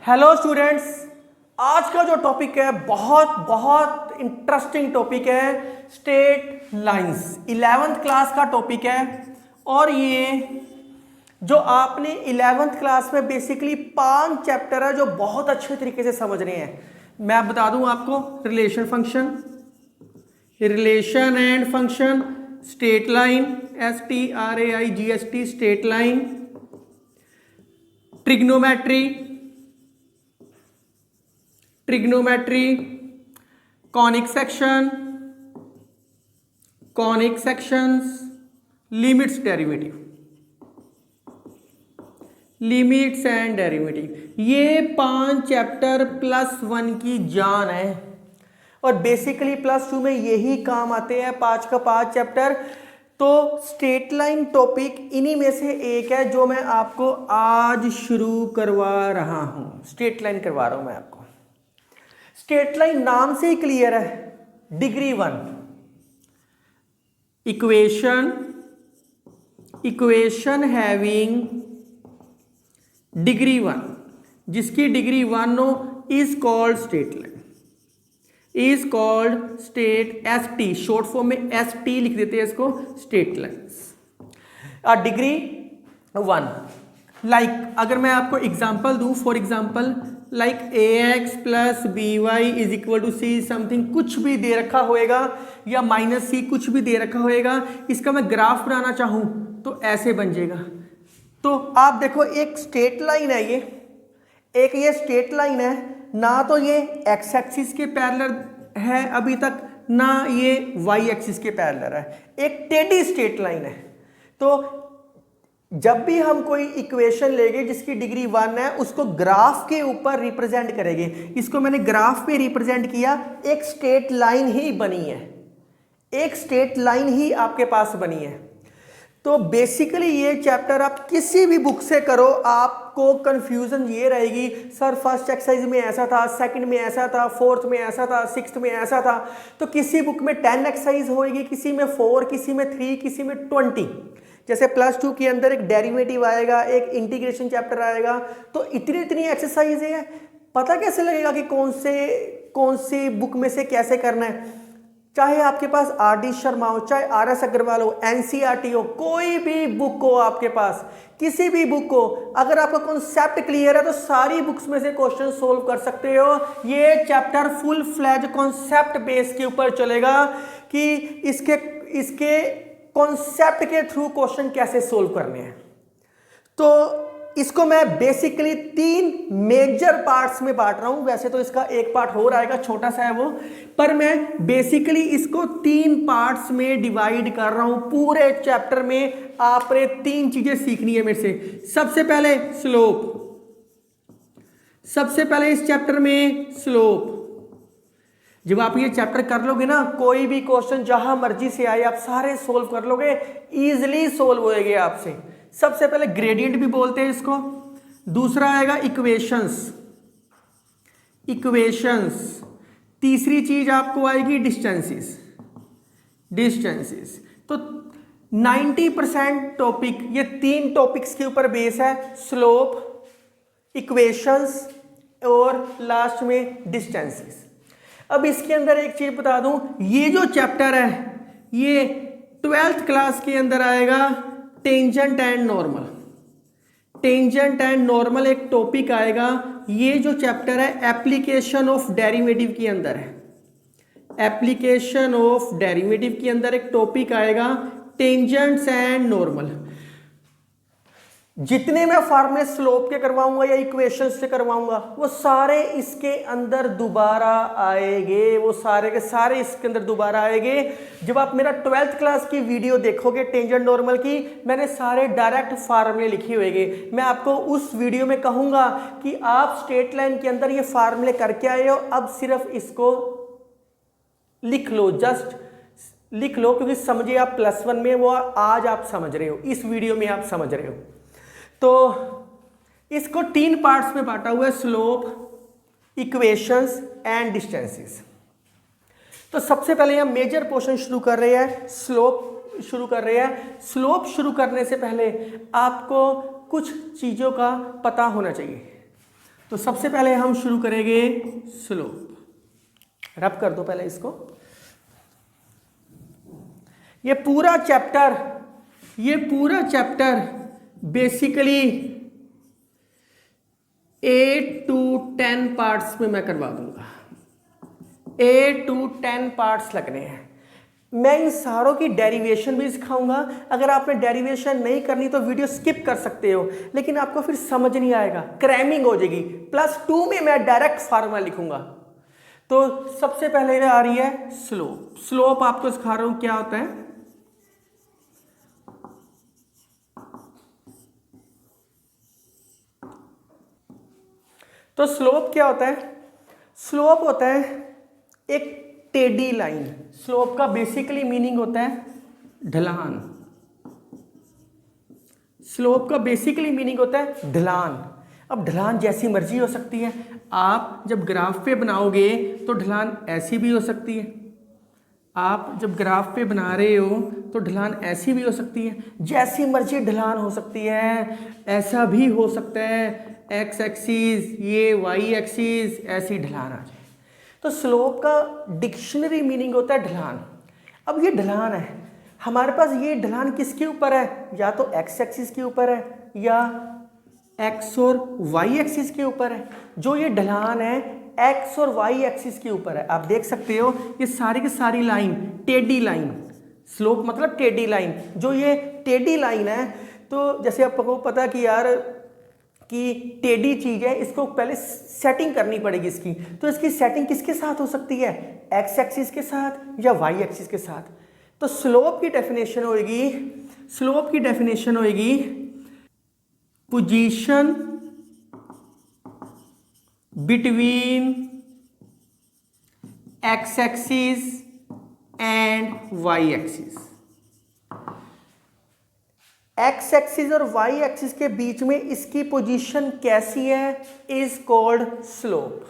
Hello students, आज का जो टॉपिक है बहुत बहुत इंटरेस्टिंग टॉपिक है। स्ट्रेट लाइंस 11th क्लास का टॉपिक है और ये जो आपने 11th क्लास में बेसिकली 5 चैप्टर है जो बहुत अच्छे तरीके से समझने हैं। मैं बता दूं आपको, relation function, relation and function, straight line, STRAIGST straight line, trigonometry, conic section, conic sections, limits derivative, limits and derivative, ये 5 चैप्टर +1 की जान है और बेसिकली +2 में यही काम आते हैं 5 का 5 चैप्टर। तो स्ट्रेट लाइन टॉपिक इन्हीं में से एक है जो मैं आपको आज शुरू करवा रहा हूं। स्ट्रेट लाइन करवा रहा हूं मैं आपको। स्ट्रेट लाइन नाम से ही क्लियर है, डिग्री 1 इक्वेशन हैविंग डिग्री 1, जिसकी डिग्री 1 हो is called straight line, is called straight, ST short form में ST लिख देते हैं इसको, स्ट्रेट लाइन्स डिग्री 1। लाइक अगर मैं आपको एग्जांपल दूं, for example like AX + BY = C something, कुछ भी दे रखा होएगा या -C कुछ भी दे रखा होएगा, इसका मैं ग्राफ बनाना चाहूं तो ऐसे बन जाएगा। तो आप देखो एक स्ट्रेट लाइन है, ये स्ट्रेट लाइन है, ना तो ये x एक्सिस के पैरेलल है अभी तक, ना ये y एक्सिस के पैरेलल है, एक टेढ़ी स्ट्रेट लाइन है। तो जब भी हम कोई इक्वेशन लेंगे जिसकी डिग्री 1 है, उसको ग्राफ के ऊपर रिप्रेजेंट करेंगे। इसको मैंने ग्राफ पे रिप्रेजेंट किया, एक स्ट्रेट लाइन ही बनी है, एक स्ट्रेट लाइन ही आपके पास बनी है। तो बेसिकली ये चैप्टर आप किसी भी बुक से करो, आपको कंफ्यूजन ये रहेगी, सर फर्स्ट एक्सरसाइज में ऐसा था, सेकंड में ऐसा था, फोर्थ में ऐसा था, सिक्स्थ में ऐसा था। तो किसी बुक में 10 एक्सरसाइज होएगी, किसी में 4, किसी में 3, किसी में 20। जैसे +2 के अंदर एक डेरिवेटिव आएगा, एक इंटीग्रेशन चैप्टर आएगा, तो इतनी एक्सरसाइज है, पता कैसे लगेगा कि कौन सी बुक में से कैसे करना है। चाहे आपके पास RD शर्मा हो, चाहे RS अग्रवाल हो, NCERT हो, कोई भी बुक हो आपके पास, किसी भी बुक हो, अगर आपका कॉन्सेप्ट क्लियर है तो सारी बुक्स में से क्वेश्चन सोल्व कर सकते हो। ये chapter full fledge concept base के ऊपर चलेगा कि इसके कॉन्सेप्ट के थ्रू क्वेश्चन कैसे सोल्व करने हैं। तो इसको मैं बेसिकली 3 मेजर पार्ट्स में बांट रहा हूं। वैसे तो इसका एक पार्ट हो रहेगा, छोटा सा है वो, पर मैं बेसिकली इसको 3 पार्ट्स में डिवाइड कर रहा हूं। पूरे चैप्टर में आपने 3 चीजें सीखनी है मेरे से। सबसे पहले स्लोप, सबसे पहले इस चैप्टर में स्लोप। जब आप ये चैप्टर कर लोगे ना, कोई भी क्वेश्चन जहां मर्जी से आए आप सारे सोल्व कर लोगे, इजीली सोल्व होएंगे आपसे। सबसे पहले ग्रेडियंट भी बोलते हैं इसको, दूसरा आएगा इक्वेशंस, तीसरी चीज आपको आएगी डिस्टेंसेस। तो 90% टॉपिक ये 3 टॉपिक्स के ऊपर बेस है, स्लोप, इक्वेशंस और लास्ट में डिस्टेंसेस। अब इसके अंदर एक चीज बता दूं, ये जो चैप्टर है ये 12th क्लास के अंदर आएगा। Tangent and normal, tangent and normal एक टॉपिक आएगा। ये जो चैप्टर है एप्लीकेशन ऑफ डेरिवेटिव के अंदर है, एप्लीकेशन ऑफ डेरिवेटिव के अंदर एक टॉपिक आएगा टेंजेंट्स एंड नॉर्मल। जितने मैं फार्मूले स्लोप के करवाऊंगा या इक्वेशंस से करवाऊंगा वो सारे इसके अंदर दोबारा आएंगे, वो सारे के सारे इसके अंदर दोबारा आएंगे। जब आप मेरा 12th क्लास की वीडियो देखोगे टेंजेंट नॉर्मल की, मैंने सारे डायरेक्ट फार्मूले लिखे होंगे। मैं आपको उस वीडियो में कहूंगा कि आप स्ट्रेट लाइन के अंदर ये फार्मूले करके आए हो, अब सिर्फ इसको लिख लो, जस्ट लिख लो, क्योंकि समझिए आप +1 में, वो आज आप समझ रहे हो, इस वीडियो में आप समझ रहे हो। तो इसको 3 पार्ट्स में बांटा हुआ है, स्लोप, इक्वेशंस एंड डिस्टेंसेस। तो सबसे पहले हम मेजर पोर्शन शुरू कर रहे हैं, स्लोप शुरू कर रहे हैं। स्लोप शुरू करने से पहले आपको कुछ चीज़ों का पता होना चाहिए। तो सबसे पहले हम शुरू करेंगे स्लोप। रब कर दो पहले इसको। ये पूरा चैप्टर बेसिकली 8 to 10 पार्ट्स में मैं करवा दूंगा। 8 to 10 पार्ट्स लगने हैं। मैं इन सारों की डेरिवेशन भी सिखाऊंगा। अगर आपने डेरिवेशन नहीं करनी तो वीडियो स्किप कर सकते हो, लेकिन आपको फिर समझ नहीं आएगा, क्रैमिंग हो जाएगी। +2 में मैं डायरेक्ट फार्मूला लिखूंगा। तो सबसे पहले आ रही है स्लोप। स्लोप आपको सिखा रहा हूं क्या होता है। तो स्लोप क्या होता है? स्लोप होता है एक टेढ़ी लाइन। स्लोप का बेसिकली मीनिंग होता है ढलान। स्लोप का बेसिकली मीनिंग होता है ढलान। अब ढलान जैसी मर्जी हो सकती है। आप जब ग्राफ पे बनाओगे तो ढलान ऐसी भी हो सकती है। आप जब ग्राफ पे बना रहे हो तो ढलान ऐसी भी हो सकती है। जैसी मर्जी ढलान हो सकती है। ऐसा भी हो सकता है एक्स एक्सिस, ये वाई एक्सिस, ऐसी ढलान आ जाए। तो स्लोप का डिक्शनरी मीनिंग होता है ढलान। अब ये ढलान है, हमारे पास ये ढलान किसके ऊपर है? या तो एक्स एक्सिस के ऊपर है या एक्स और वाई एक्सिस के ऊपर है। जो ये ढलान है एक्स और वाई एक्सिस के ऊपर है। आप देख सकते हो ये सारी की सारी लाइन टेढ़ी लाइन। स्लोप मतलब टेढ़ी लाइन। जो ये टेढ़ी लाइन है, तो जैसे आपको पता कि यार कि टेढ़ी चीज है, इसको पहले सेटिंग करनी पड़ेगी इसकी। तो इसकी सेटिंग किसके साथ हो सकती है? एक्स एक्सिस के साथ या वाई एक्सिस के साथ। तो स्लोप की डेफिनेशन होगी position between x axis and y axis. X axis और वाई एक्सिस के बीच में इसकी पोजीशन कैसी है? Is called slope.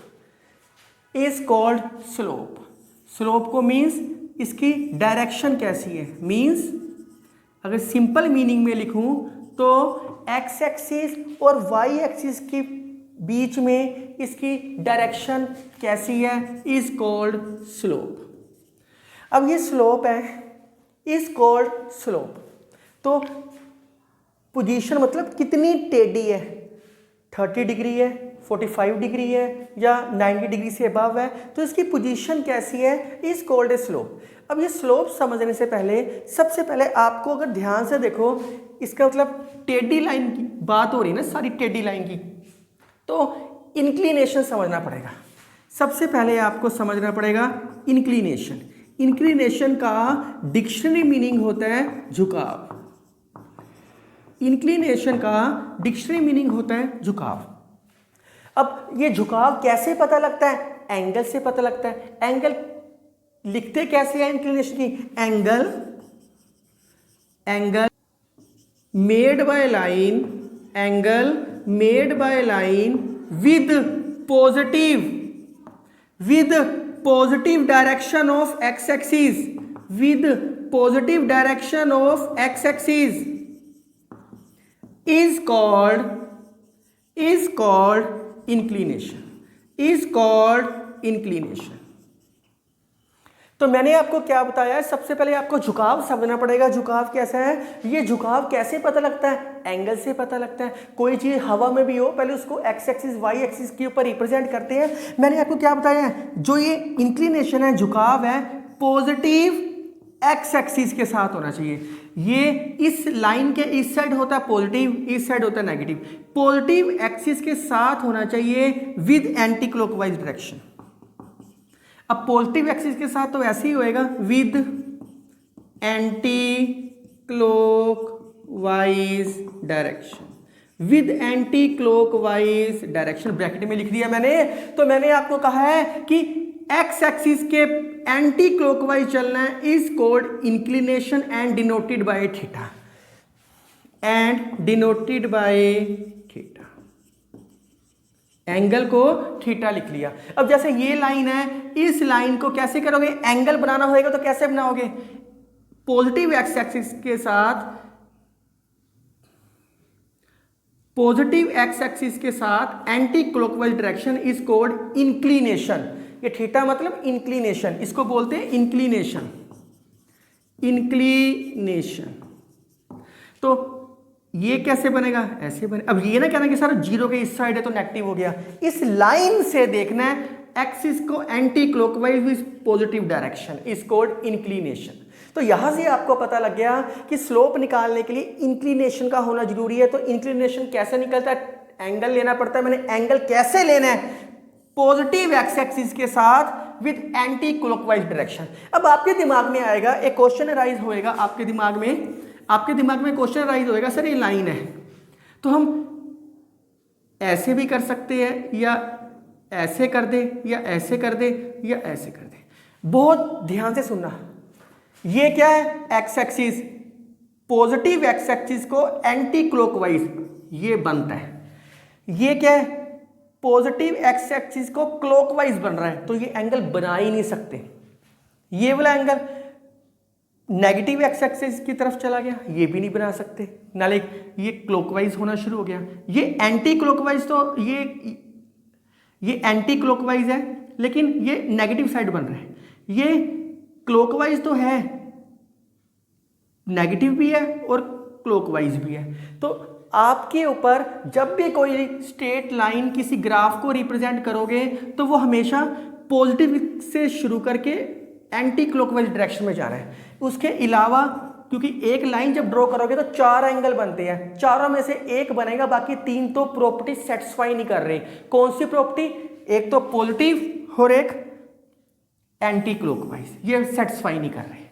स्लोप को मीन्स इसकी डायरेक्शन कैसी है। मीन्स अगर सिंपल मीनिंग में लिखूं तो एक्स एक्सिस और वाई एक्सिस के बीच में इसकी डायरेक्शन कैसी है? Is called slope. अब ये स्लोप है, इज कॉल्ड स्लोप। तो पोजीशन मतलब कितनी टेढ़ी है? 30 डिग्री है, 45 डिग्री है या 90 डिग्री से अबव है। तो इसकी पोजीशन कैसी है? Is called a slope. अब ये स्लोप समझने से पहले सबसे पहले आपको अगर ध्यान से देखो, इसका मतलब टेढ़ी लाइन की बात हो रही है ना, सारी टेढ़ी लाइन की, तो इंक्लिनेशन समझना पड़ेगा। सबसे पहले आपको समझना पड़ेगा इंक्लिनेशन। इंक्लिनेशन का डिक्शनरी मीनिंग होता है झुकाव। इंक्लिनेशन का डिक्शनरी मीनिंग होता है झुकाव। अब ये झुकाव कैसे पता लगता है? एंगल से पता लगता है। एंगल लिखते कैसे हैं इंक्लिनेशन की? Angle made by line with positive direction of x axis is called inclination. तो मैंने आपको क्या बताया? सबसे पहले आपको झुकाव समझना पड़ेगा। झुकाव कैसा है? ये झुकाव कैसे पता लगता है? एंगल से पता लगता है। कोई चीज हवा में भी हो, पहले उसको एक्स एक्सिस वाई एक्सिस के ऊपर रिप्रेजेंट करते हैं। मैंने आपको क्या बताया है? जो ये इंक्लिनेशन है, झुकाव है, पॉजिटिव एक्स एक्सिस के साथ होना चाहिए। ये इस लाइन के इस साइड होता है पॉजिटिव, इस साइड होता है नेगेटिव। पॉजिटिव एक्सिस के साथ होना चाहिए विद एंटी क्लॉकवाइज डायरेक्शन। अब पॉजिटिव एक्सिस के साथ तो ऐसे ही होएगा with anti clockwise direction. Bracket में लिख दिया मैंने। तो मैंने आपको कहा है कि एक्स एक्सिस के एंटी क्लॉकवाइज चलना है, is called inclination and denoted by theta. Angle को थीटा लिख लिया। अब जैसे ये लाइन है, इस लाइन को कैसे करोगे? एंगल बनाना होगा तो कैसे बनाओगे? पॉजिटिव एक्स एक्सिस के साथ पॉजिटिव एक्स एक्सिस के साथ anti clockwise direction is called inclination. ये थीटा मतलब इंक्लिनेशन, इसको बोलते हैं इंक्लिनेशन। इंक्लिनेशन तो ये कैसे बनेगा, ऐसे बने। अब ये ना कहना कि सर जीरो के इस साइड है तो नेगेटिव हो गया, इस लाइन से देखना है एक्सिस को anti clockwise with positive direction is called inclination. तो यहां से आपको पता लग गया कि स्लोप निकालने के लिए इंक्लिनेशन का होना जरूरी है। तो इंक्लिनेशन कैसे निकलता है, एंगल लेना पड़ता है। मैंने एंगल कैसे लेना है, पॉजिटिव एक्स एक्सिस के साथ विद एंटी क्लॉकवाइज डायरेक्शन। अब आपके दिमाग में आएगा एक क्वेश्चन राइज होएगा, आपके दिमाग में क्वेश्चन राइज होएगा, सर ये लाइन है तो हम ऐसे भी कर सकते हैं या ऐसे कर दे या ऐसे कर दे या ऐसे कर दे। बहुत ध्यान से सुनना, ये क्या है, x axis, positive x axis को एंटी क्लॉकवाइज ये बनता है। ये क्या है, पॉजिटिव एक्स एक्सिस को क्लॉकवाइज बन रहा है, तो ये एंगल बना ही नहीं सकते। ये वाला एंगल नेगेटिव एक्स एक्सिस की तरफ चला गया, ये भी नहीं बना सकते, नाले ये क्लॉकवाइज होना शुरू हो गया। ये एंटी क्लॉकवाइज, तो ये एंटी क्लॉकवाइज है लेकिन ये नेगेटिव साइड बन रहा है। ये क्लॉकवाइज तो है, नेगेटिव भी है और क्लॉकवाइज भी है। तो आपके ऊपर जब भी कोई स्ट्रेट लाइन किसी ग्राफ को रिप्रेजेंट करोगे तो वो हमेशा पॉजिटिव से शुरू करके एंटी क्लॉकवाइज डायरेक्शन में जा रहा है। उसके अलावा क्योंकि एक लाइन जब ड्रॉ करोगे तो 4 एंगल बनते हैं, चारों में से एक बनेगा, बाकी 3 तो प्रॉपर्टी सेटिस्फाई नहीं कर रहे। कौन सी प्रॉपर्टी, एक तो पॉजिटिव और एक एंटी क्लॉकवाइज, ये सेटिस्फाई नहीं कर रहे।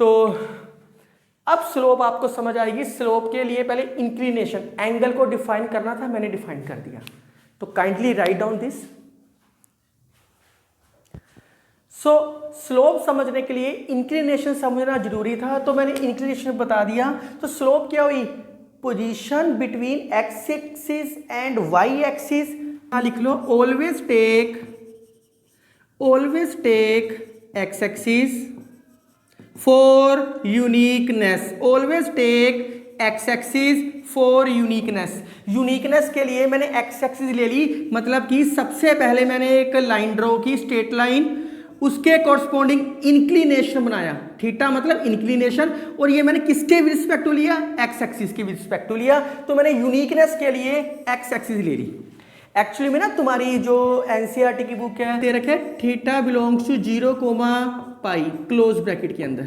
तो अब स्लोप आपको समझ आएगी। स्लोप के लिए पहले इंक्लिनेशन एंगल को डिफाइन करना था, मैंने डिफाइन कर दिया। तो kindly write down this. So slope समझने के लिए इंक्लिनेशन समझना जरूरी था, तो मैंने इंक्लिनेशन बता दिया। तो स्लोप क्या हुई, position between x axis and y axis. लिख लो, always take x axis for uniqueness. Always take x axis for uniqueness. Uniqueness के लिए मैंने एक्स एक्सिस ले ली, मतलब कि सबसे पहले मैंने एक लाइन ड्रॉ की, स्ट्रेट लाइन, उसके कॉरस्पॉन्डिंग इंक्लिनेशन बनाया। थीटा मतलब इंक्लिनेशन, और ये मैंने किसके रिस्पेक्ट टू लिया, एक्स एक्सिस के रिस्पेक्ट टू लिया। तो मैंने यूनिकनेस के लिए एक्स एक्सिस ले ली। एक्चुअली में ना तुम्हारी जो एनसीईआरटी की बुक है दे रखे theta belongs to 0, pi close bracket के अंदर।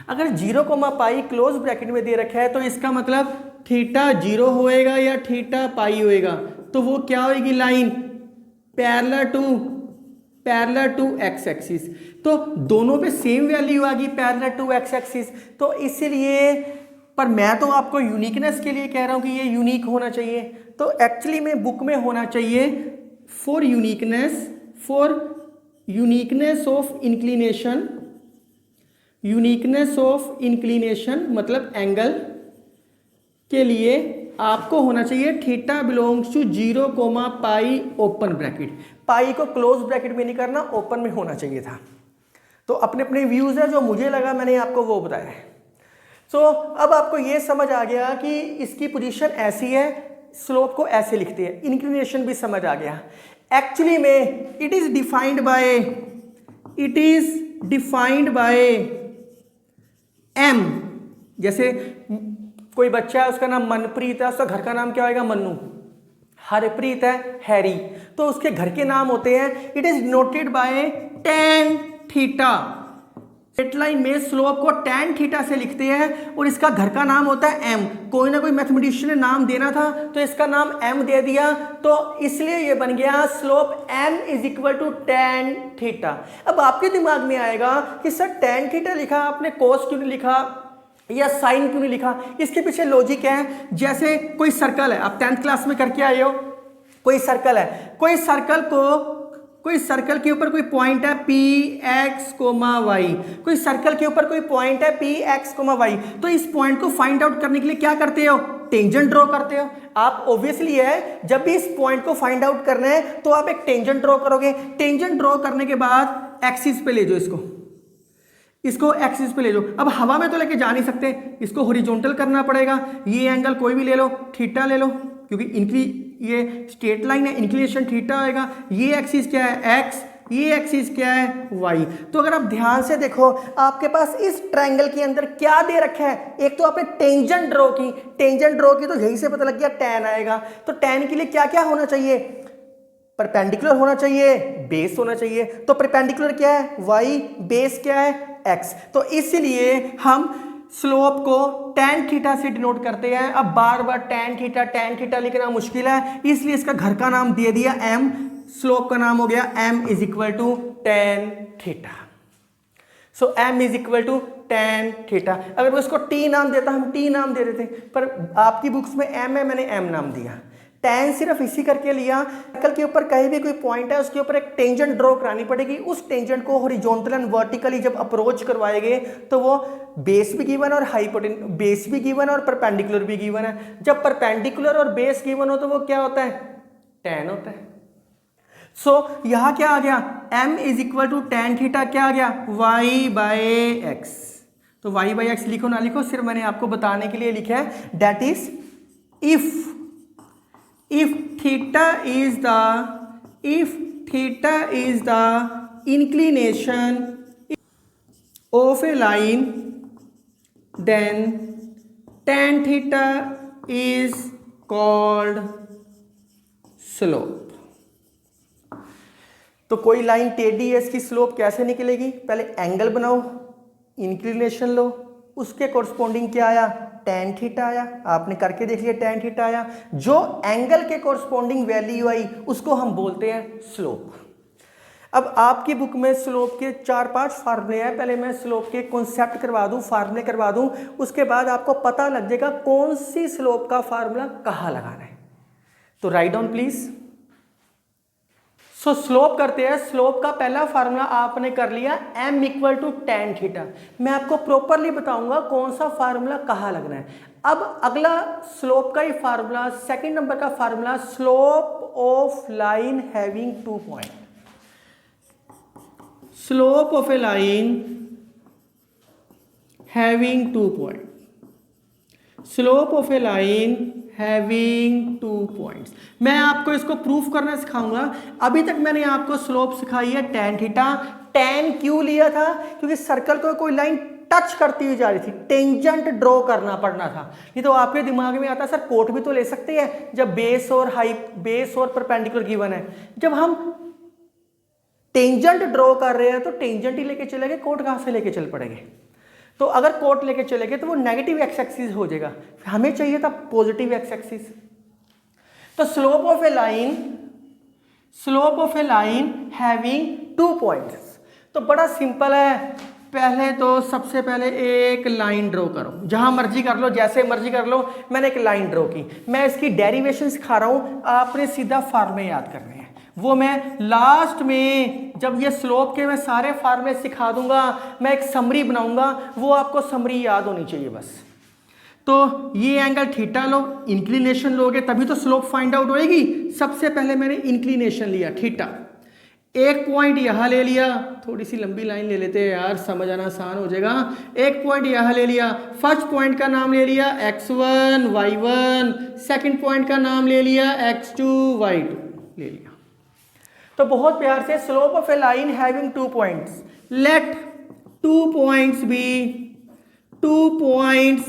अगर 0, पाई क्लोज ब्रैकेट में दे रखा है तो इसका मतलब थीटा 0 होएगा या थीटा पाई होएगा। तो वो क्या होएगी, line parallel to x axis. तो दोनों पे सेम वैल्यू आ गई, पैरेलल टू एक्स एक्सिस। तो इसीलिए, पर मैं तो आपको यूनिकनेस के लिए कह रहा हूं कि ये यूनिक होना चाहिए। तो एक्चुअली में बुक में होना चाहिए फॉर यूनिकनेस ऑफ इंक्लिनेशन मतलब एंगल के लिए आपको होना चाहिए theta belongs to 0, pi open bracket. Pi को क्लोज ब्रैकेट में नहीं करना, ओपन में होना चाहिए था। तो अपने अपने व्यूज है, जो मुझे लगा मैंने आपको वो बताया है। सो अब आपको ये समझ आ गया कि इसकी पोजीशन ऐसी है, स्लोप को ऐसे लिखते हैं, इंक्लिनेशन भी समझ आ गया। एक्चुअली में it is defined by m. जैसे कोई बच्चा है, उसका नाम मनप्रीत है, उसका घर का नाम क्या होगा, मन्नू। हरप्रीत है, हैरी, तो उसके घर के नाम होते हैं। It is noted bye tan theta. Straight line में स्लोप को tan थीटा से लिखते हैं और इसका घर का नाम होता है m। कोई ना कोई मैथमेटिशियन ने नाम देना था तो इसका नाम m दे दिया, तो इसलिए ये बन गया slope m is equal to tan theta. अब आपके दिमाग में आएगा कि सर tan थीटा लिखा आपने, कोस क्यों नहीं लिखा या साइन क्यों नहीं लिखा? इसके पीछे लॉजिक है। जैसे कोई सर्कल है, आप 10th क्लास में करके आए हो, कोई सर्कल है, कोई सर्कल के ऊपर कोई पॉइंट है पी एक्स कोमा वाई, कोई सर्कल के ऊपर कोई पॉइंट है पी एक्स कोमा वाई। तो इस पॉइंट को फाइंड आउट करने के लिए क्या करते हो, टेंजेंट ड्रॉ करते हो। आप ऑब्वियसली है, जब भी इस पॉइंट को फाइंड आउट करना है तो आप एक टेंजेंट ड्रॉ करोगे। टेंजेंट ड्रॉ करने के बाद एक्सिस पे ले जाओ इसको, इसको एक्सिस पे ले लो। अब हवा में तो लेके जा नहीं सकते, इसको हॉरिजॉन्टल करना पड़ेगा। ये एंगल कोई भी ले लो, थीटा ले लो, क्योंकि ये स्ट्रेट लाइन है, इंक्लिनेशन थीटा आएगा। ये एक्सिस क्या है एक्स, ये एक्सिस क्या है वाई। तो अगर आप ध्यान से देखो आपके पास इस ट्रायंगल के अंदर क्या दे रखा है, एक तो आपने टेंजेंट ड्रॉ की, टेंजेंट ड्रॉ की तो यहीं से पता लग गया tan आएगा। तो tan के लिए क्या क्या होना चाहिए, परपेंडिकुलर होना चाहिए, बेस होना चाहिए। तो परपेंडिकुलर क्या है y, बेस क्या है x। तो इसलिए हम स्लोप को tan थीटा से डिनोट करते हैं। अब बार बार tan थीटा लिखना मुश्किल है, इसलिए इसका घर का नाम दे दिया m, स्लोप का नाम हो गया m is equal to tan theta. So m is equal to tan theta. अगर वो इसको t नाम देता हम t नाम दे देते, पर आपकी बुक्स में m है, मैंने m नाम दिया। tan सिर्फ इसी करके लिया, सर्कल के ऊपर कहीं भी कोई पॉइंट है उसके ऊपर एक टेंजेंट ड्रॉ करानी पड़ेगी। उस टेंजेंट को हॉरिजॉन्टल एंड वर्टिकली जब अप्रोच करवाएंगे तो वो बेस भी गिवन और हाइपोटेन्यूज, बेस भी गिवन और परपेंडिकुलर भी गिवन है। जब परपेंडिकुलर और बेस गिवन हो तो वो क्या होता है, tan होता है। सो यहां क्या आ गया, m is equal to tan theta क्या आ गया y बाय एक्स। तो y बाय एक्स लिखो ना लिखो, सिर्फ मैंने आपको बताने के लिए लिखा है। That is if theta is the inclination of a line, then tan theta is called slope। तो कोई लाइन टेढ़ी है, इसकी स्लोप कैसे निकलेगी, पहले एंगल बनाओ, इंक्लिनेशन लो, उसके कोरस्पोंडिंग क्या आया, tan थीटा आया। आपने करके देख लिया, tan थीटा आया। जो एंगल के कोरस्पोंडिंग वैल्यू आई उसको हम बोलते हैं स्लोप। अब आपकी बुक में स्लोप के 4-5 फार्मूले हैं, पहले मैं स्लोप के कॉन्सेप्ट करवा दूं, फार्मूले करवा दूं, उसके बाद आपको पता लग जाएगा कौन सी स्लोप का फार्मूला कहाँ लगाना है। तो write down please. So slope करते हैं। स्लोप का पहला फार्मूला आपने कर लिया m equal to tan theta. मैं आपको प्रॉपरली बताऊंगा कौन सा फार्मूला कहाँ लगना है। अब अगला स्लोप का ही फार्मूला, सेकंड नंबर का formula, slope of line having 2 point. Slope of a line having 2 point, slope of a line having 2 points. मैं आपको इसको प्रूफ करना सिखाऊंगा। अभी तक मैंने आपको स्लोप सिखाई है tan थीटा। tan क्यों लिया था, क्योंकि सर्कल को कोई लाइन टच करती हुई जा रही थी, टेंजेंट ड्रॉ करना पड़ना था। ये तो आपके दिमाग में आता सर कोट भी तो ले सकते हैं जब बेस और परपेंडिकुलर गिवन है। जब हम टेंजेंट ड्रॉ कर रहे हैं तो टेंजेंट ही लेके चलेंगे, कोट कहां से लेके चल पड़ेंगे। तो अगर कोट लेके चले गए तो वो नेगेटिव एक्स एक्सिस हो जाएगा, हमें चाहिए था पॉजिटिव एक्स एक्सिस। तो slope of a line having 2 points. तो बड़ा सिंपल है। पहले तो सबसे पहले एक लाइन ड्रॉ करो, जहां मर्जी कर लो, जैसे मर्जी कर लो। मैंने एक लाइन ड्रॉ की, मैं इसकी डेरिवेशन सिखा रहा हूं, आपने सीधा फार्मूले याद करने हैं। वो मैं लास्ट में जब ये स्लोप के मैं सारे फार्मूले सिखा दूंगा, मैं एक समरी बनाऊंगा, वो आपको समरी याद होनी चाहिए बस। तो ये एंगल थीटा लो, इंक्लिनेशन लोगे तभी तो स्लोप फाइंड आउट होएगी। सबसे पहले मैंने इंक्लिनेशन लिया थीटा, एक पॉइंट यहां ले लिया, थोड़ी सी लंबी लाइन ले लेते हैं यार, समझ आना आसान हो जाएगा। एक पॉइंट यहां ले लिया, फर्स्ट पॉइंट का नाम ले लिया x1 y1, सेकंड पॉइंट का नाम ले लिया x2 y2 ले लिया। तो बहुत प्यार से slope of a line having 2 points, let 2 points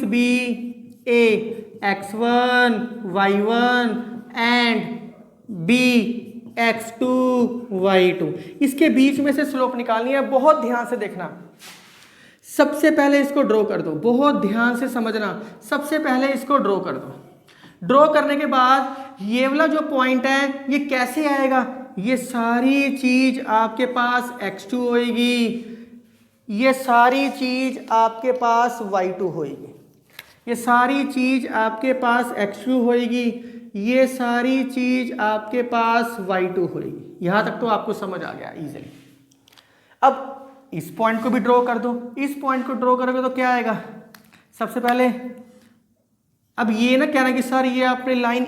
be A x1 y1 and B x2 y2। इसके बीच में से स्लोप निकालनी है, बहुत ध्यान से देखना। सबसे पहले इसको ड्रॉ कर दो, बहुत ध्यान से समझना। सबसे पहले इसको ड्रॉ कर दो। ड्रॉ करने के बाद ये वाला जो पॉइंट है ये कैसे आएगा, ये सारी चीज आपके पास x2 होएगी, ये सारी चीज आपके पास y2 होएगी, ये सारी चीज आपके पास x2 होएगी, ये सारी चीज आपके पास y2 होएगी। यहां तक तो आपको समझ आ गया इजीली। अब इस पॉइंट को भी ड्रॉ कर दो। इस पॉइंट को ड्रॉ करोगे तो क्या आएगा, सबसे पहले अब ये ना कहना कि सर ये आपने लाइन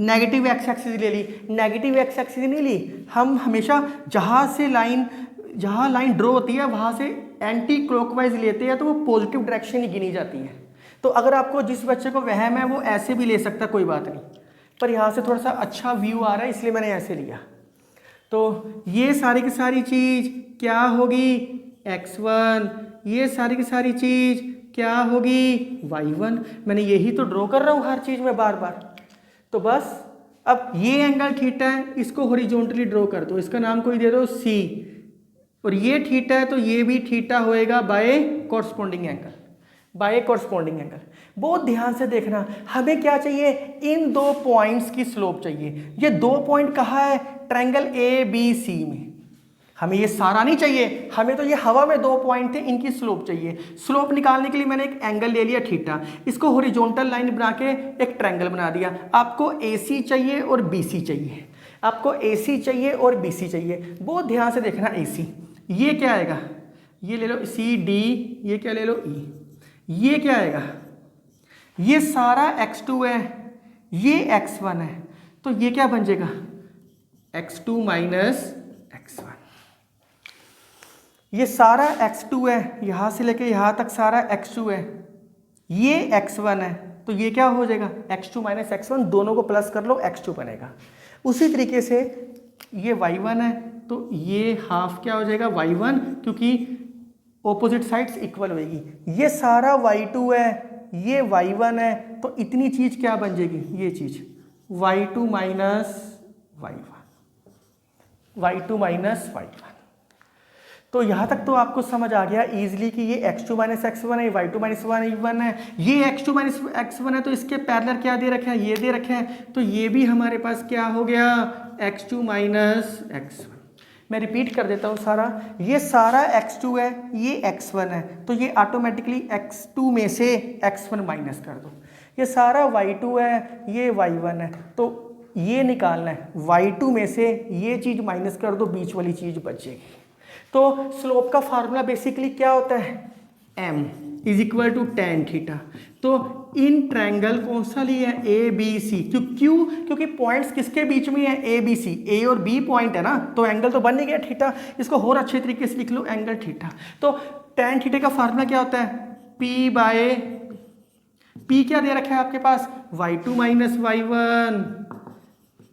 नेगेटिव एक्स एक्सिस ले ली, नेगेटिव एक्स एक्सिस नहीं ली। हम हमेशा जहाँ लाइन ड्रॉ होती है वहाँ से एंटी क्लॉकवाइज लेते हैं तो वो पॉजिटिव डायरेक्शन ही गिनी जाती है। तो अगर आपको जिस बच्चे को वहम है वो ऐसे भी ले सकता, कोई बात नहीं, पर यहाँ से थोड़ा सा अच्छा व्यू आ रहा है इसलिए मैंने ऐसे लिया। तो ये सारी की सारी चीज़ क्या होगी x1, ये सारी की सारी चीज़ क्या होगी y1। मैंने यही तो ड्रॉ कर रहा हूँ हर चीज़ में बार बार। तो बस अब ये एंगल थीटा है, इसको हॉरिजॉन्टली ड्रॉ कर दो, इसका नाम कोई दे दो c, और ये थीटा है तो ये भी थीटा होएगा by corresponding angle, by corresponding angle. बहुत ध्यान से देखना, हमें क्या चाहिए, इन दो पॉइंट्स की स्लोप चाहिए। ये दो पॉइंट कहाँ है, ट्रायंगल ए बी सी में। हमें ये सारा नहीं चाहिए, हमें तो ये हवा में दो पॉइंट थे, इनकी स्लोप चाहिए। स्लोप निकालने के लिए मैंने एक एंगल ले लिया थीटा, इसको हॉरिजॉन्टल लाइन बना के एक ट्रायंगल बना दिया। आपको AC चाहिए और BC चाहिए, आपको AC चाहिए और BC चाहिए। बहुत ध्यान से देखना, AC ये क्या आएगा, ये ले लो CD, ये क्या ले लो E, ये क्या आएगा, ये सारा x2 है, ये x1 है, तो ये क्या बन जाएगा x2 माइनस x1। ये सारा x2 है, यहां से लेके यहां तक सारा x2 है, ये x1 है, तो ये क्या हो जाएगा x2 माइनस x1, दोनों को प्लस कर लो x2 बनेगा। उसी तरीके से ये y1 है, तो ये हाफ क्या हो जाएगा y1, क्योंकि ऑपोजिट साइड्स इक्वल होएगी। ये सारा y2 है, ये y1 है, तो इतनी चीज क्या बन जाएगी, ये चीज y2 minus y1, y2 minus y1। तो यहाँ तक तो आपको समझ आ गया इजीली कि ये x2 माइनस x1 है, y2 माइनस y1 है, ये x2 माइनस x1 है, तो इसके पैरेलल क्या दे रखे हैं, ये दे रखे हैं, तो ये भी हमारे पास क्या हो गया x2 माइनस x1। मैं रिपीट कर देता हूँ सारा, ये सारा x2 है, ये x1 है, तो ये ऑटोमेटिकली x2 में से x1 माइनस कर दो। ये सारा y2 है, ये y1 है, तो ये निकालना है, y2 में से ये चीज़ माइनस कर दो, बीच वाली चीज़ बचेगी। तो स्लोप का फार्मूला बेसिकली क्या होता है, m is equal to tan theta. तो इन ट्रायंगल कौन सा लिया है, ए बी सी, क्यों, क्योंकि पॉइंट्स किसके बीच में है, ए बी सी, ए और बी पॉइंट है ना, तो एंगल तो बन ही गया थीटा। इसको और अच्छे तरीके से लिख लो, एंगल थीटा। तो tan थीटा का फार्मूला क्या होता है, p बाय p क्या दे रखा है आपके पास, y2 माइनस y1,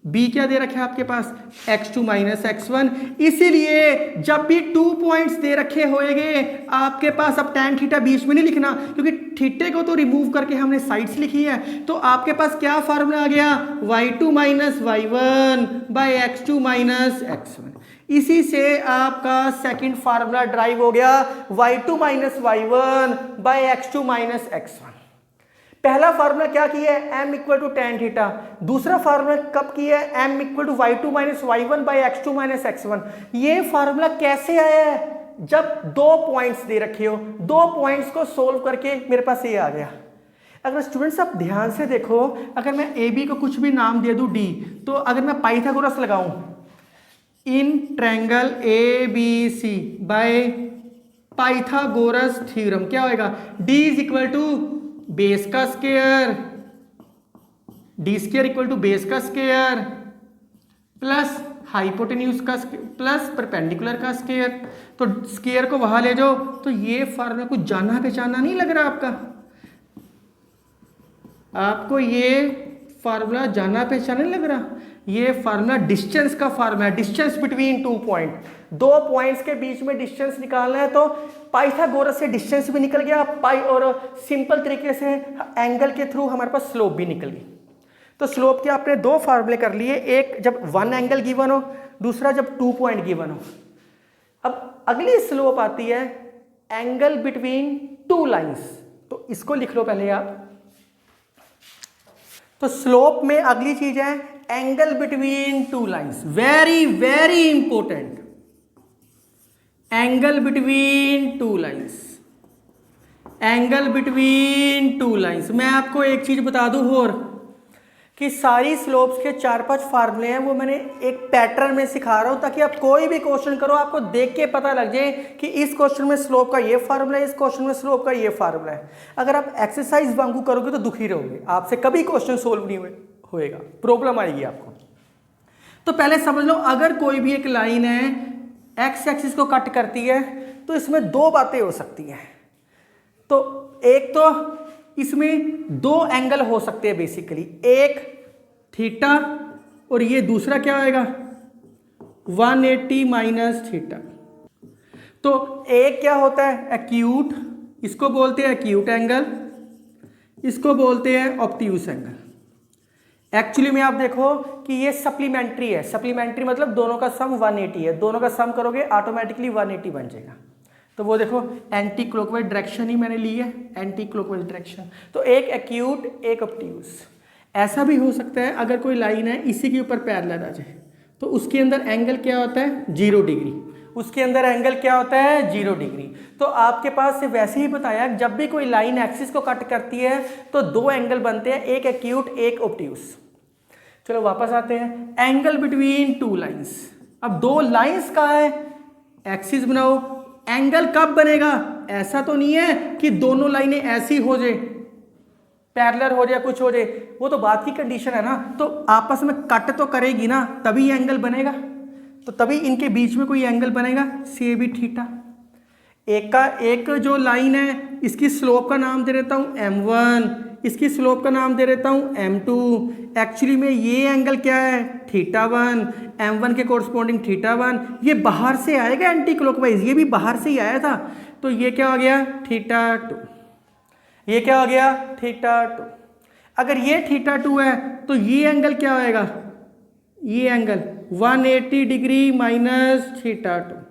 b क्या दे रखे हैं आपके पास, x2 माइनस x1। इसीलिए जब भी 2 पॉइंट्स दे रखे होएंगे आपके पास, अब tan थीटा बीच में नहीं लिखना, क्योंकि थीटे को तो रिमूव करके हमने साइड्स लिखी है। तो आपके पास क्या फार्मूला आ गया, y2 minus y1 bye x2 minus x1। इसी से आपका सेकंड फार्मूला ड्राइव हो गया, y2 minus y1 bye x2 minus x1। पहला फार्मूला क्या किया है, m equal to tan theta. दूसरा फार्मूला कब किया है, m equal to y2 minus y1 by x2 minus x1। ये फार्मूला कैसे आया है, जब दो पॉइंट्स दे रखे हो, दो पॉइंट्स को सोल्व करके मेरे पास ये आ गया। अगर स्टूडेंट्स आप ध्यान से देखो, अगर मैं ए बी को कुछ भी नाम दे दूं d, तो अगर मैं पाइथागोरस लगाऊं, in triangle A B C by Pythagoras theorem क्या होएगा, d is equal to base का square, D square equal to base का स्क्वायर प्लस हाइपोटेन्यूज का प्लस परपेंडिकुलर का स्क्वायर। तो स्क्वायर को वहां ले जाओ, तो ये फार्मूला कुछ जाना पहचाना नहीं लग रहा आपका, आपको ये फार्मूला जाना पहचाना नहीं लग रहा। ये फार्मूला डिस्टेंस का फार्मूला है, डिस्टेंस बिटवीन 2 पॉइंट, दो पॉइंट्स के बीच में डिस्टेंस निकालना है। तो पाइथागोरस से डिस्टेंस भी निकल गया पाई, और सिंपल तरीके से एंगल के थ्रू हमारे पास स्लोप भी निकल गई। तो स्लोप के आपने दो फार्मूले कर लिए, एक जब 1 एंगल गिवन हो, दूसरा जब 2 पॉइंट गिवन हो। अब अगली स्लोप आती है एंगल बिटवीन 2 लाइंस, तो इसको लिख लो पहले आप। तो स्लोप में अगली चीज है angle between 2 lines, very very important, angle between 2 lines, angle between 2 lines. मैं आपको एक चीज बता दूं और, कि सारी स्लोप्स के 4-5 फार्मूले हैं, वो मैंने एक पैटर्न में सिखा रहा हूं, ताकि आप कोई भी क्वेश्चन करो आपको देख के पता लग जाए कि इस क्वेश्चन में स्लोप का ये फार्मूला है, इस क्वेश्चन में स्लोप का ये फार्मूला है। अगर आप एक्सरसाइज वांगू करोगे तो दुखी रहोगे, आपसे कभी क्वेश्चन सोल्व नहीं होएगा, प्रॉब्लम आएगी आपको। तो पहले समझ लो, अगर कोई भी एक लाइन है एक्स एक्सिस को कट करती है, तो इसमें दो बातें हो सकती हैं। तो एक तो इसमें दो एंगल हो सकते हैं बेसिकली, एक थीटा और ये दूसरा क्या आएगा 180 माइनस थीटा। तो एक क्या होता है एक्यूट, इसको बोलते हैं एक्यूट एंगल, इसको बोलते हैं ऑब्ट्यूस एंगल। एक्चुअली में आप देखो कि ये सप्लीमेंट्री है, सप्लीमेंट्री मतलब दोनों का सम 180 है, दोनों का सम करोगे ऑटोमेटिकली 180 बन जाएगा। तो वो देखो एंटी क्लॉकवाइज डायरेक्शन ही मैंने ली है, एंटी क्लॉकवाइज डायरेक्शन। तो एक एक्यूट एक ऑब्ट्यूस। ऐसा भी हो सकता है अगर कोई लाइन है इसी के ऊपर पैरेलल आ जाए तो उसके अंदर एंगल क्या होता है 0 डिग्री, उसके अंदर एंगल क्या होता है 0 डिग्री। तो आपके पास से वैसे ही बताया जब भी कोई लाइन एक्सिस को कट करती है तो दो एंगल बनते हैं, एक एक्यूट एक ऑब्ट्यूस। चलो वापस आते हैं, एंगल बिटवीन टू लाइंस। अब दो लाइंस का है, एक्सिस बनाओ, एंगल कब बनेगा, ऐसा तो नहीं है कि दोनों लाइनें ऐसी हो जाए पैरेलल हो जाए कुछ हो जाए, वो तो बात की कंडीशन है ना। तो आपस में कट तो करेगी ना तभी एंगल बनेगा, तो तभी इनके बीच में कोई एंगल बनेगा, सी बी थीटा। एक जो लाइन है इसकी स्लोप का नाम दे देता हूँ m1, इसकी स्लोप का नाम दे देता हूँ m2। एक्चुअली में ये एंगल क्या है θ1, m1 के कोरस्पॉन्डिंग θ1। ये बाहर से आएगा एंटी क्लॉकवाइज, ये भी बाहर से ही आया था, तो ये क्या हो गया θ2, ये क्या हो गया θ2। अगर ये θ2 है तो ये एंगल क्या होएगा, ये एंगल 180 डिग्री माइनस θ2।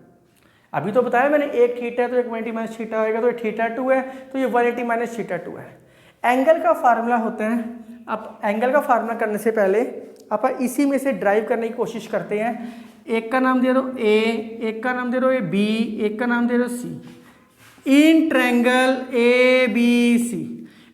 अभी तो बताया मैंने एक थीटा है तो एक 180 माइनस थीटा होएगा, तो ये θ2 है तो ये 180 माइनस θ2 है। एंगल का फार्मूला होता है, अब एंगल का फार्मूला करने से पहले आप इसी में से ड्राइव करने की कोशिश करते हैं। एक का नाम दे दो ए, एक का नाम दे दो बी, एक का नाम दे दो C. In triangle A B C,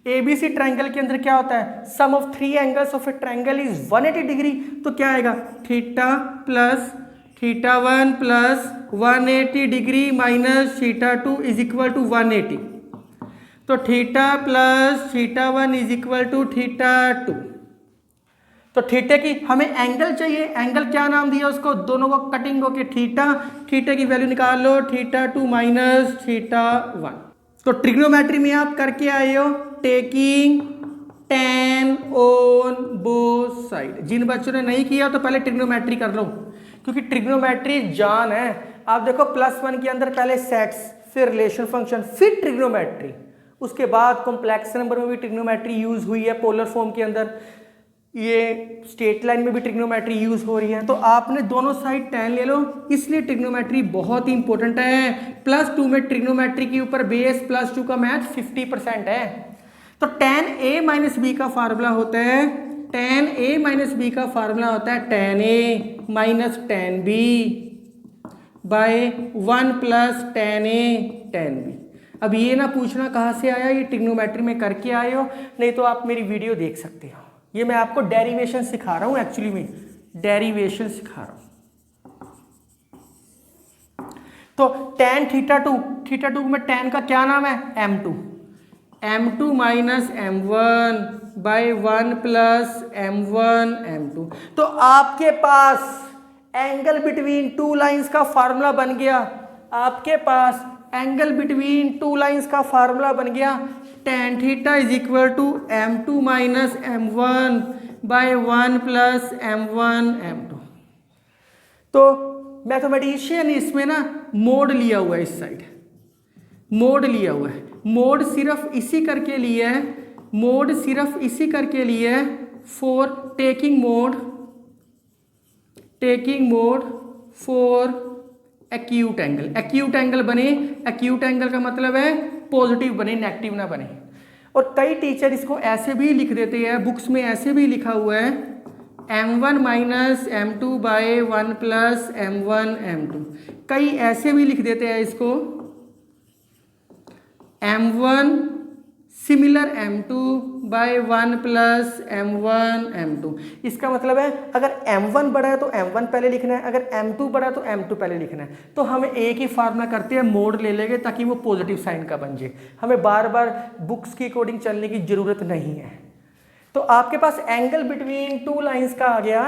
A B C triangle के अंदर क्या होता है sum of three angles of a triangle is 180 degree. तो क्या आएगा theta plus θ1 plus 180 degree minus θ2 is equal to 180। तो theta plus θ1 is equal to θ2। तो थीटा की हमें एंगल चाहिए, एंगल क्या नाम दिया उसको, दोनों को कटिंग होके थीटा, थीटा की वैल्यू निकाल लो θ2 माइनस θ1। तो ट्रिग्नोमेट्री में आप करके आए हो taking tan on both side. जिन बच्चों ने नहीं किया तो पहले ट्रिग्नोमेट्री कर लो, क्योंकि ट्रिग्नोमेट्री जान है। आप देखो +1 के अंदर पहले सेट्स, फिर रिलेशन फंक्शन, फिर ट्रिग्नोमेट्री, उसके बाद कॉम्प्लेक्स नंबर में भी ट्रिग्नोमेट्री यूज हुई है पोलर फॉर्म के अंदर, ये स्ट्रेट लाइन में भी ट्रिग्नोमेट्री यूज हो रही है। तो आपने दोनों साइड tan ले लो, इसलिए ट्रिग्नोमेट्री बहुत ही इंपॉर्टेंट है। +2 में ट्रिग्नोमेट्री के ऊपर बेस +2 का मैथ 50% है। तो tan a माइनस बी का फार्मूला होता है, tan a माइनस बी का फार्मूला होता है tan a minus tan b by 1 plus tan a tan b। अब ये ना पूछना कहाँ से आया, ये ट्रिग्नोमेट्री में करके आए हो, नहीं तो आप मेरी वीडियो देख सकते हो। ये मैं आपको डेरिवेशन सिखा रहा हूँ, एक्चुअली में डेरिवेशन सिखा रहा हूँ। तो tan θ2 में tan का क्या नाम है m2 minus m1 by 1 plus m1 m2। तो आपके पास एंगल बिटवीन टू लाइंस का फार्मूला बन गया, आपके पास एंगल बिटवीन टू लाइंस का फार्मूला बन गया tan theta is equal to m2 minus m1 by 1 plus m1 m2। तो मैथमेटिशियन इसमें ना मोड लिया हुआ है, इस साइड मोड लिया हुआ है। मोड सिर्फ इसी करके लिया है, मोड सिर्फ इसी करके लिया है for taking mode for acute angle. Acute angle बने, एक्यूट एंगल का मतलब है पॉजिटिव बने, नेगेटिव ना बने। और कई टीचर इसको ऐसे भी लिख देते हैं, बुक्स में ऐसे भी लिखा हुआ है m1 minus m2 bye 1 plus m1 m2। कई ऐसे भी लिख देते हैं इसको m1 similar m2 bye 1 plus m1 m2। इसका मतलब है अगर m1 बड़ा है तो m1 पहले लिखना है, अगर m2 बड़ा है तो m2 पहले लिखना है। तो हमें एक ही फार्मूला करते हैं, मोड ले लेंगे ताकि वो पॉजिटिव साइन का बन जाए, हमें बार बार बुक्स की अकॉर्डिंग चलने की जरूरत नहीं है। तो आपके पास एंगल बिटवीन टू लाइंस का आ गया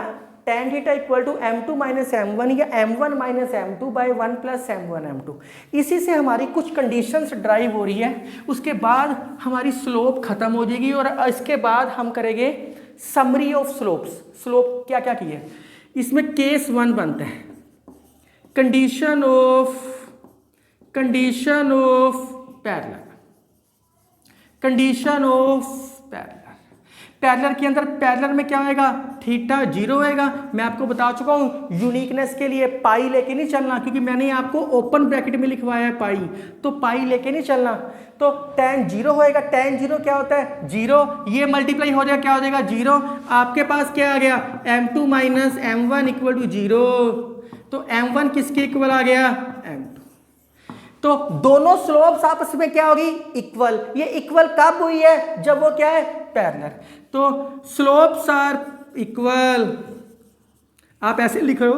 tan theta equal to m2 minus m1 या m1 minus m2 by 1 plus m1 m2। इसी से हमारी कुछ कंडीशंस ड्राइव हो रही है, उसके बाद हमारी स्लोप खत्म हो जाएगी और इसके बाद हम करेंगे समरी ऑफ स्लोप्स। स्लोप क्या क्या की है इसमें, केस 1 बनता है condition of parallel, condition of parallel. Parallel के अंदर पैरेलल में क्या होएगा, थीटा 0 होएगा। मैं आपको बता चुका हूं यूनिकनेस के लिए पाई लेके नहीं चलना, क्योंकि मैंने आपको ओपन ब्रैकेट में लिखवाया है पाई, तो पाई लेके नहीं चलना। तो tan 0 होएगा, tan 0 क्या होता है 0, ये मल्टीप्लाई हो जाएगा, क्या हो जाएगा 0। आपके पास क्या आ गया m2 minus m1 equal to 0, तो m1 किसके इक्वल आ गया m2। तो दोनों स्लोप्स आपस में क्या होगी इक्वल। ये इक्वल कब हुई है, जब वो क्या है पैरेलल। तो स्लोप्स आर इक्वल, आप ऐसे लिख लो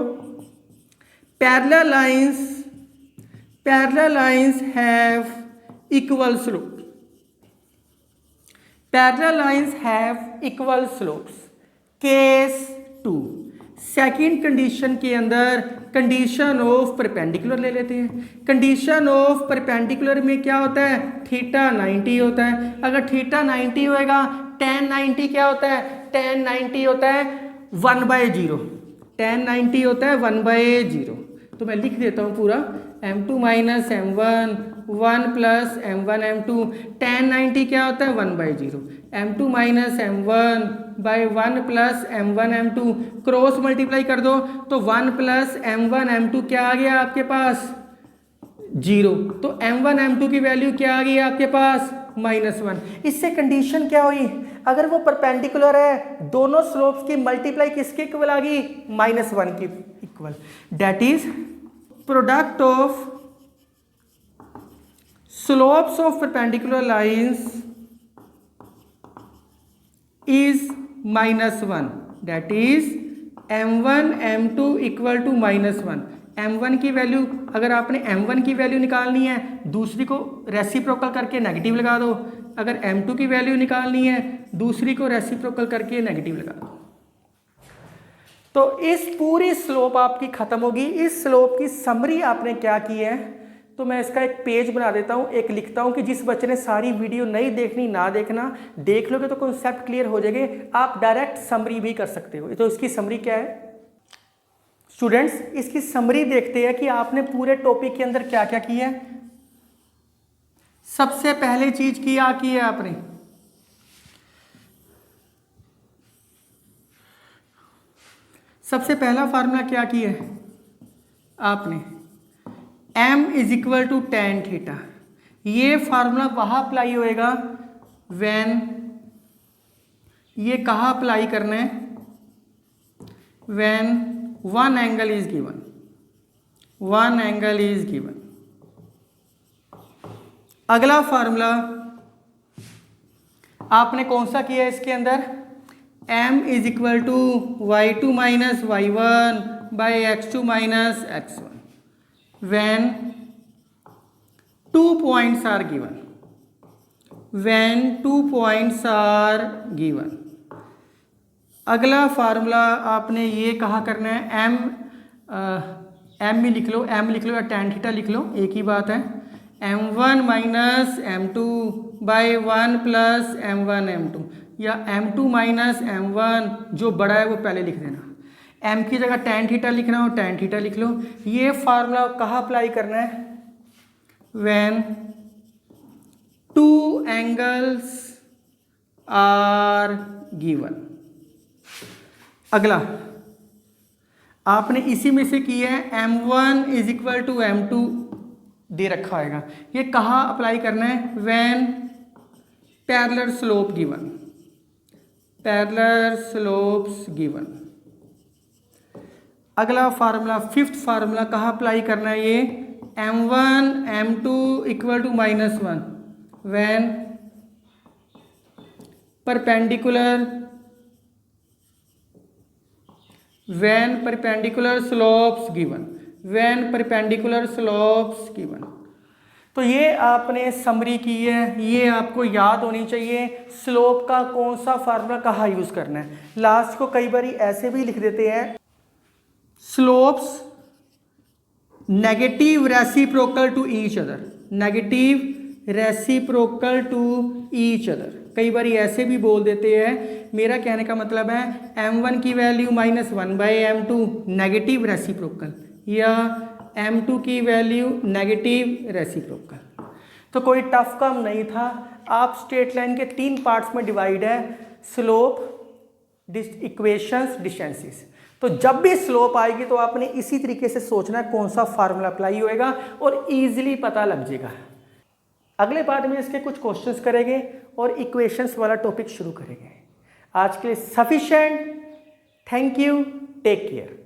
parallel lines have equal slope, parallel lines have equal slopes. Case 2 second condition के अंदर कंडीशन ऑफ परपेंडिकुलर ले लेते हैं। कंडीशन ऑफ परपेंडिकुलर में क्या होता है, थीटा 90 होता है। अगर थीटा 90 होएगा tan 90 क्या होता है, tan 90 होता है 1/0, tan 90 होता है 1/0। तो मैं लिख देता हूँ पूरा m2 minus m1 1 plus m1 m2, tan 90 क्या होता है 1/0, m2 minus m1 by 1 plus m1 m2, cross multiply कर दो तो 1 प्लस m1 m2 क्या आ गया आपके पास 0। तो m1 m2 की वैल्यू क्या आ गई आपके पास -1। इससे कंडीशन क्या हुई, अगर वो परपेंडिकुलर है दोनों स्लोप्स की मल्टीप्लाई किसके इक्वल आ गई -1 की equal. That is product of slopes of perpendicular lines is -1, that is m1 m2 equal to -1। m1 की वैल्यू, अगर आपने m1 की वैल्यू निकालनी है दूसरी को रेसिप्रोकल करके नेगेटिव लगा दो, अगर m2 की वैल्यू निकालनी है दूसरी को रेसिप्रोकल करके नेगेटिव लगा दो। तो इस पूरी स्लोप आपकी खत्म होगी। इस स्लोप की समरी आपने क्या की है, तो मैं इसका एक पेज बना देता हूँ, एक लिखता हूँ कि जिस बच्चे ने सारी वीडियो नहीं देखनी ना देखना, देख लोगे तो कॉन्सेप्ट क्लियर हो जाएंगे, आप डायरेक्ट समरी भी कर सकते हो। तो इसकी समरी क्या है स्टूडेंट्स, इसकी समरी देखते हैं कि आपने पूरे टॉपिक के अंदर क्या क्या किया है। सबसे पहले चीज क्या की है आपने, सबसे पहला फार्मूला क्या किया है आपने, m is equal to tan theta. ये फार्मूला वहाँ अप्लाई होएगा व्हेन, ये कहाँ अप्लाई करना है, when one angle is given, one angle is given. अगला फार्मूला आपने कौन सा किया है इसके अंदर, m is equal to y2 minus y1 by x2 minus x1 when 2 points are given, when 2 points are given। अगला फार्मूला आपने ये कहा करना है, m में लिख लो, m लिख लो या tan थीटा लिख लो, एक ही बात है, m1 minus m2 by 1 plus m1 m2, या m2 माइनस m1 जो बड़ा है वो पहले लिख देना, m की जगह tan थीटा लिखना हो tan थीटा लिख लो। ये फार्मूला कहाँ अप्लाई करना है, व्हेन 2 एंगल्स आर गिवन। अगला आपने इसी में से किया है m1 is equal to m2 दे रखा होगा, ये कहाँ अप्लाई करना है, when parallel slope given, parallel slopes given. अगला फार्मूला फिफ्थ फार्मूला कहाँ अप्लाई करना है, ये m1 m2 equal to -1 when perpendicular, when perpendicular slopes given, when perpendicular slopes given। तो ये आपने समरी की है, ये आपको याद होनी चाहिए। स्लोप का कौन सा फार्मूला कहाँ यूज करना है। लास्ट को कई बार ऐसे भी लिख देते हैं, slopes negative reciprocal to each other, negative reciprocal to each other, कई बार ऐसे भी बोल देते हैं। मेरा कहने का मतलब है m1 की वैल्यू -1/m2 नेगेटिव रेसिप्रोकल, या m2 की वैल्यू नेगेटिव रेसिप्रोकल। तो कोई टफ काम नहीं था। आप स्ट्रेट लाइन के 3 पार्ट्स में डिवाइड है, स्लोप, इक्वेशंस, डिस्टेंसेस। तो जब भी स्लोप आएगी तो आपने इसी तरीके से सोचना है कौन सा फार्मूला अप्लाई होएगा और इजीली पता लग जाएगा। अगले पार्ट में इसके कुछ क्वेश्चंस करेंगे और इक्वेशंस वाला टॉपिक शुरू करेंगे। आज के लिए sufficient. Thank you, take care.